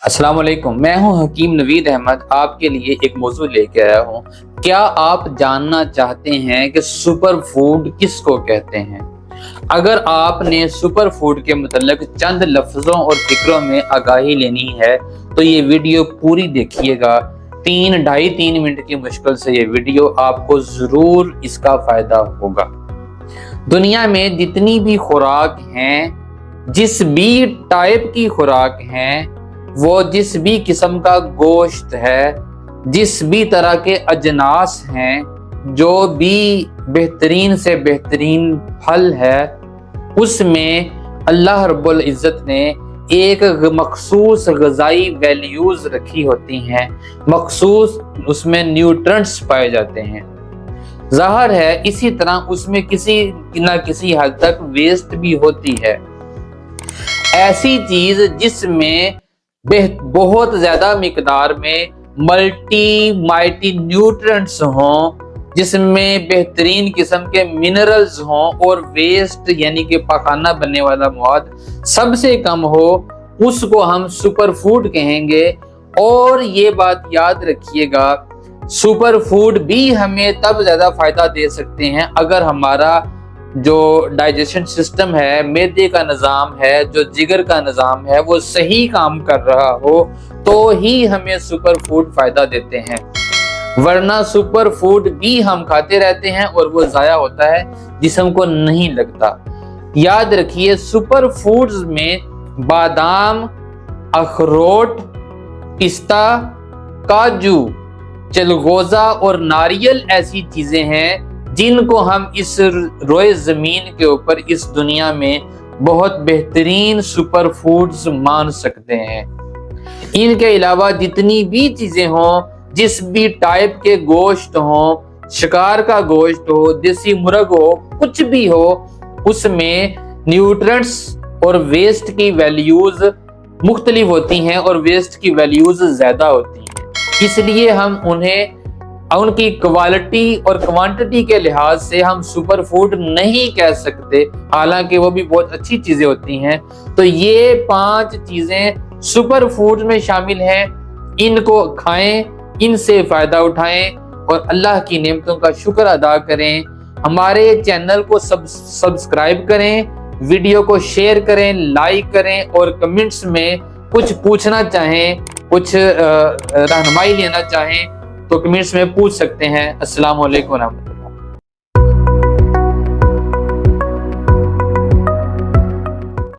अस्सलाम वालेकुम, मैं हूं हकीम नवीद अहमद। आपके लिए एक मौजू लेके आया हूं। क्या आप जानना चाहते हैं कि सुपर फूड किसको कहते हैं? अगर आपने सुपर फूड के मुतल्लिक चंद लफ्जों और फिक्रों में आगाही लेनी है तो ये वीडियो पूरी देखिएगा। 3 मिनट की मुश्किल से ये वीडियो आपको जरूर इसका फायदा होगा। दुनिया में जितनी भी खुराक हैं, जिस भी टाइप की खुराक हैं, वो जिस भी किस्म का गोश्त है, जिस भी तरह के अजनास हैं, जो भी बेहतरीन से बेहतरीन फल है, उसमें अल्लाह रब्बुल इज़्ज़त ने एक मखसूस गज़ाई वैल्यूज रखी होती हैं, मखसूस उसमें न्यूट्रेंट्स पाए जाते हैं। ज़ाहिर है इसी तरह उसमें किसी न किसी हद तक वेस्ट भी होती है। ऐसी चीज जिसमें बहुत ज्यादा मिकदार में माइटी न्यूट्रिएंट्स हों, जिसमें बेहतरीन किस्म के मिनरल्स हों और वेस्ट यानी कि पखाना बनने वाला मवाद सबसे कम हो, उसको हम सुपर फूड कहेंगे। और ये बात याद रखिएगा, सुपर फूड भी हमें तब ज्यादा फायदा दे सकते हैं अगर हमारा जो डाइजेशन सिस्टम है, मैदे का निज़ाम है, जो जिगर का निज़ाम है, वो सही काम कर रहा हो तो ही हमें सुपर फूड फायदा देते हैं। वरना सुपर फूड भी हम खाते रहते हैं और वो ज़ाया होता है, जिस्म को नहीं लगता। याद रखिए, सुपर फूड्स में बादाम, अखरोट, पिस्ता, काजू, चलगोजा और नारियल ऐसी चीजें हैं जिनको हम इस रोए जमीन के ऊपर इस दुनिया में बहुत बेहतरीन सुपर फूड्स मान सकते हैं। इनके अलावा जितनी भी चीजें हों, जिस भी टाइप के गोश्त हों, शिकार का गोश्त हो, देसी मुर्ग हो, कुछ भी हो, उसमें न्यूट्रिएंट्स और वेस्ट की वैल्यूज मुख्तलिफ होती हैं और वेस्ट की वैल्यूज ज्यादा होती हैं। इसलिए हम उन्हें उनकी क्वालिटी और क्वांटिटी के लिहाज से हम सुपर फूड नहीं कह सकते, हालांकि वो भी बहुत अच्छी चीजें होती हैं। तो ये 5 चीजें सुपर फूड में शामिल हैं। इनको खाएं, इनसे फायदा उठाएं और अल्लाह की नेमतों का शुक्र अदा करें। हमारे चैनल को सब्सक्राइब करें, वीडियो को शेयर करें, लाइक करें और कमेंट्स में कुछ पूछना चाहें, कुछ रहनुमाई लेना चाहें तो कमेंट्स में पूछ सकते हैं। अस्सलाम वालेकुम।